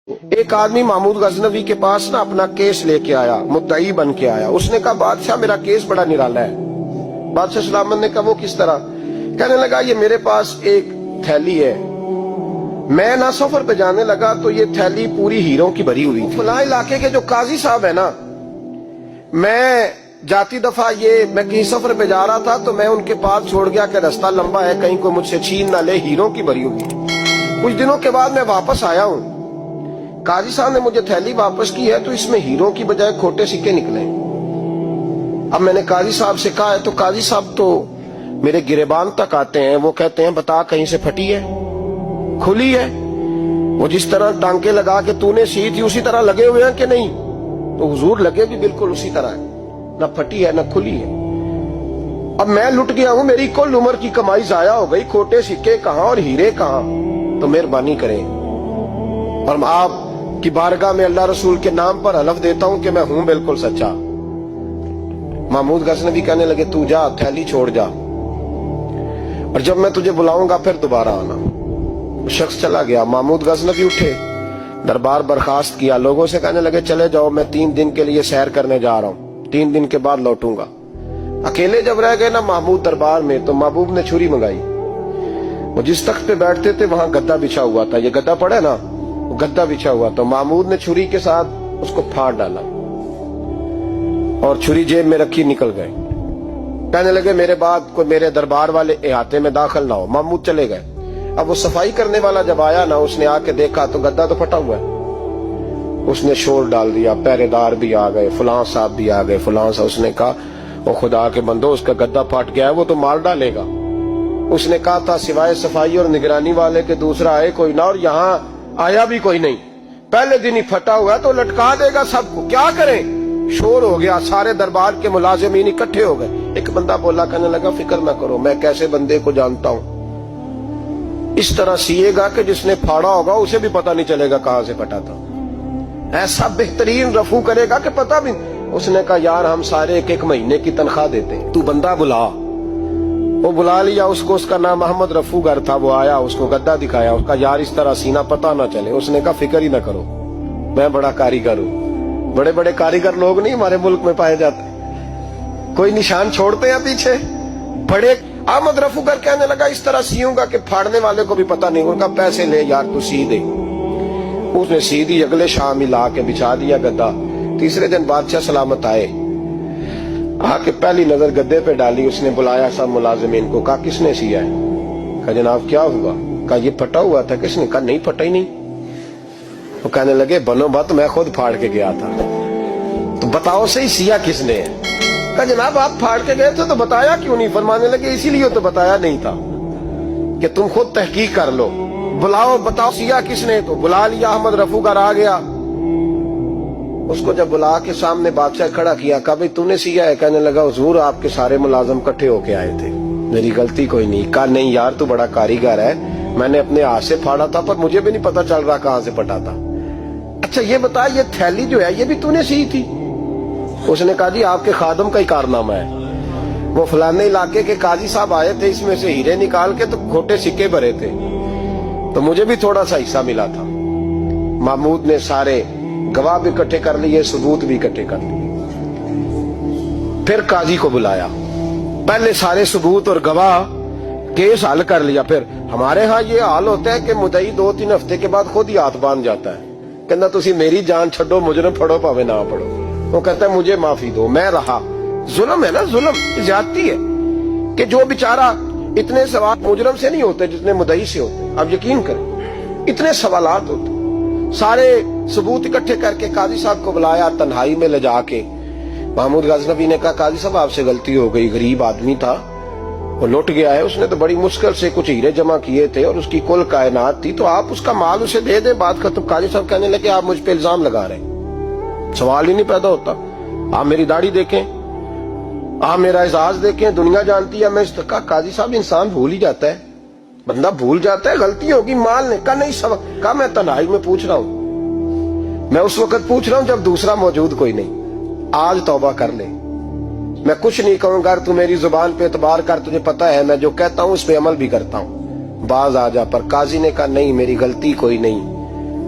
ایک آدمی محمود غزنوی کے پاس نا اپنا کیس لے کے آیا، مدعی بن کے آیا۔ اس نے کہا بادشاہ میرا کیس بڑا نرالا ہے۔ بادشاہ سلامت نے کہا وہ کس طرح؟ کہنے لگا یہ میرے پاس ایک تھیلی ہے، میں نہ سفر پہ جانے لگا تو یہ تھیلی پوری ہیروں کی بھری ہوئی تھی۔ فلاں علاقے کے جو قاضی صاحب ہے نا، میں جاتی دفعہ میں کہیں سفر پہ جا رہا تھا تو میں ان کے پاس چھوڑ گیا کہ رستہ لمبا ہے، کہیں کوئی مجھ سے چھین نہ لے، ہیروں کی بھری ہوئی۔ کچھ دنوں کے بعد میں واپس آیا ہوں، قاضی صاحب نے مجھے تھیلی واپس کی ہے تو اس میں ہیروں کی بجائے کھوٹے سکے نکلے۔ اب میں نے قاضی صاحب سے کہا ہے تو قاضی صاحب تو میرے گریبان تک آتے ہیں، وہ کہتے ہیں بتا کہیں سے پھٹی ہے، کھلی ہے؟ وہ جس طرح ٹانکے لگا کے تو نے سی تھی اسی طرح لگے ہوئے ہیں کہ نہیں؟ تو حضور لگے بھی بالکل اسی طرح ہے، نہ پھٹی ہے نہ کھلی ہے۔ اب میں لٹ گیا ہوں، میری کل عمر کی کمائی ضائع ہو گئی، کھوٹے سکے کہاں اور ہیرے کہاں؟ تو مہربانی کریں اور آپ کی بارگاہ میں اللہ رسول کے نام پر حلف دیتا ہوں کہ میں ہوں بالکل سچا۔ محمود غزنوی کہنے لگے تو جا، تھیلی چھوڑ جا، اور جب میں تجھے بلاؤں گا پھر دوبارہ آنا۔ شخص چلا گیا۔ محمود غزنوی اٹھے، دربار برخاست کیا، لوگوں سے کہنے لگے چلے جاؤ، میں 3 دن کے لیے سیر کرنے جا رہا ہوں، 3 دن کے بعد لوٹوں گا۔ اکیلے جب رہ گئے نا محمود دربار میں تو محبوب نے چھری منگائی۔ وہ جس تخت پہ بیٹھتے تھے وہاں گدا بچھا ہوا تھا، یہ گدا پڑا ہے نا، وہ گدا بچھا ہوا تھا۔ محمود نے چھری کے ساتھ اس کو پھاڑ ڈالا اور چھری جیب میں رکھی نکل گئے۔ کہنے لگے میرے بعد کوئی میرے دربار والے احاطے میں داخل نہ ہو۔ محمود چلے گئے۔ اب وہ صفائی کرنے والا جب آیا نا، اس نے آ کے دیکھا تو گدا تو پھٹا ہوا ہے۔ اس نے شور ڈال دیا، پہرے دار بھی آ گئے، فلاں صاحب بھی آ گئے، فلاں صاحب۔ اس نے کہا وہ خدا کے بندو، اس کا گدا پھٹ گیا ہے، وہ تو مار ڈالے گا۔ اس نے کہا تھا سوائے صفائی اور نگرانی والے کے دوسرا آئے کوئی نہ، اور یہاں آیا بھی کوئی نہیں، پہلے دن ہی پھٹا ہوا ہے تو لٹکا دے گا سب کو، کیا کریں؟ شور ہو گیا، سارے دربار کے ملازمین اکٹھے ہو گئے۔ ایک بندہ بولا، کہنے لگا فکر نہ کرو، میں کیسے بندے کو جانتا ہوں، اس طرح سیے گا کہ جس نے پھاڑا ہوگا اسے بھی پتہ نہیں چلے گا کہاں سے پھٹا تھا، ایسا بہترین رفو کرے گا کہ پتہ بھی۔ اس نے کہا یار ہم سارے 1 مہینے کی تنخواہ دیتے ہیں، تو بندہ بلا۔ وہ بلا لیا اس کو، اس کا نام محمد رفو گر تھا۔ وہ آیا، اس کو گدا دکھایا، اس کا یار اس طرح سینہ پتہ نہ چلے۔ اس نے کہا فکر ہی نہ کرو، میں بڑا کاریگر ہوں۔ بڑے بڑے کاریگر لوگ نہیں ہمارے ملک میں پائے جاتے، کوئی نشان چھوڑتے ہیں پیچھے بڑے۔ احمد رفو گر کہنے لگا اس طرح سیوں گا کہ پھاڑنے والے کو بھی پتہ نہیں ہوگا، پیسے لے یار تو سی دے۔ اس نے سی دی، اگلے شام ہی لا کے بچھا دیا گدا۔ تیسرے دن بادشاہ سلامت آئے، آ کے پہلی نظر گدے پہ ڈالی۔ اس نے بلایا سب ملازمین کو، کہا کس نے سیا ہے؟ کہا جناب کیا ہوا؟ کہا یہ پھٹا ہوا تھا۔ کس نے؟ کہا نہیں پھٹا ہی نہیں۔ وہ کہنے لگے بنو بات، میں خود پھاڑ کے گیا تھا، تو بتاؤ صحیح سیا کس نے ہے؟ کہا جناب آپ پھاڑ کے گئے تھے تو بتایا کیوں نہیں؟ فرمانے لگے اسی لیے تو بتایا نہیں تھا کہ تم خود تحقیق کر لو، بلاؤ بتاؤ سیا کس نے۔ تو بلا لیا، احمد رفو گر آ گیا۔ اس کو جب بلا کے سامنے بادشاہ کھڑا کیا، کہا بھئی تو نے سیا ہے؟ کہنے لگا حضور آپ کے سارے ملازم کٹھے ہو کے آئے تھے، میری غلطی کوئی نہیں۔ کہا نہیں یار تو بڑا کاریگر ہے، میں نے اپنے ہاتھ سے پھاڑا تھا پر مجھے بھی نہیں پتا چل رہا کہاں سے پھٹا تھا۔ اچھا یہ بتا یہ تھیلی جو ہے یہ بھی تو نے سی تھی؟ اس نے کہا جی آپ کے خادم کا ہی کارنامہ ہے، وہ فلانے علاقے کے قاضی صاحب آئے تھے، اس میں سے ہیرے نکال کے تو کھوٹے سکے بھرے تھے، تو مجھے بھی تھوڑا سا حصہ ملا تھا۔ محمود نے سارے گواہ بھی اکٹھے کر لیے، ثبوت بھی اکٹھے کر لیے۔ پھر قاضی کو بلایا، پہلے سارے ثبوت اور گواہ کیس حل کر لیا۔ پھر ہمارے ہاں یہ حال ہوتا ہے کہ مدعی 2-3 ہفتے کے بعد خود ہی ہاتھ باندھ جاتا ہے، کہنا تسی میری جان چھڈو، مجرم پھڑو پاوے نہ پڑھو۔ وہ کہتا ہے مجھے معافی دو، میں رہا۔ ظلم ہے نا، ظلم زیادتی ہے کہ جو بیچارہ اتنے سوال مجرم سے نہیں ہوتے جتنے مدعی سے ہوتے۔ اب یقین کریں اتنے سوالات ہوتے۔ سارے ثبوت اکٹھے کر کے قاضی صاحب کو بلایا، تنہائی میں لے جا کے محمود غزنوی نے کہا قاضی صاحب آپ سے غلطی ہو گئی، غریب آدمی تھا، وہ لٹ گیا ہے، اس نے تو بڑی مشکل سے کچھ ہیرے جمع کیے تھے اور اس کی کل کائنات تھی، تو آپ اس کا مال اسے دے دیں، بات ختم۔ قاضی صاحب کہنے لگے آپ مجھ پہ الزام لگا رہے ہیں، سوال ہی نہیں پیدا ہوتا، آپ میری داڑھی دیکھیں، آپ میرا اعزاز دیکھیں، دنیا جانتی ہے میں اس طرح۔ قاضی صاحب انسان بھول ہی جاتا ہے، بندہ بھول جاتا ہے، غلطی ہوگی، مال نے کہا نہیں سبق۔ کہا میں تنہائی میں پوچھ رہا ہوں، میں اس وقت پوچھ رہا ہوں جب دوسرا موجود کوئی نہیں، آج توبہ کر لے، میں کچھ نہیں کہوں گا، تو میری زبان پہ اعتبار کر، تجھے پتہ ہے میں جو کہتا ہوں اس پہ عمل بھی کرتا ہوں، باز آ جا۔ پر قاضی نے کہا نہیں میری غلطی کوئی نہیں،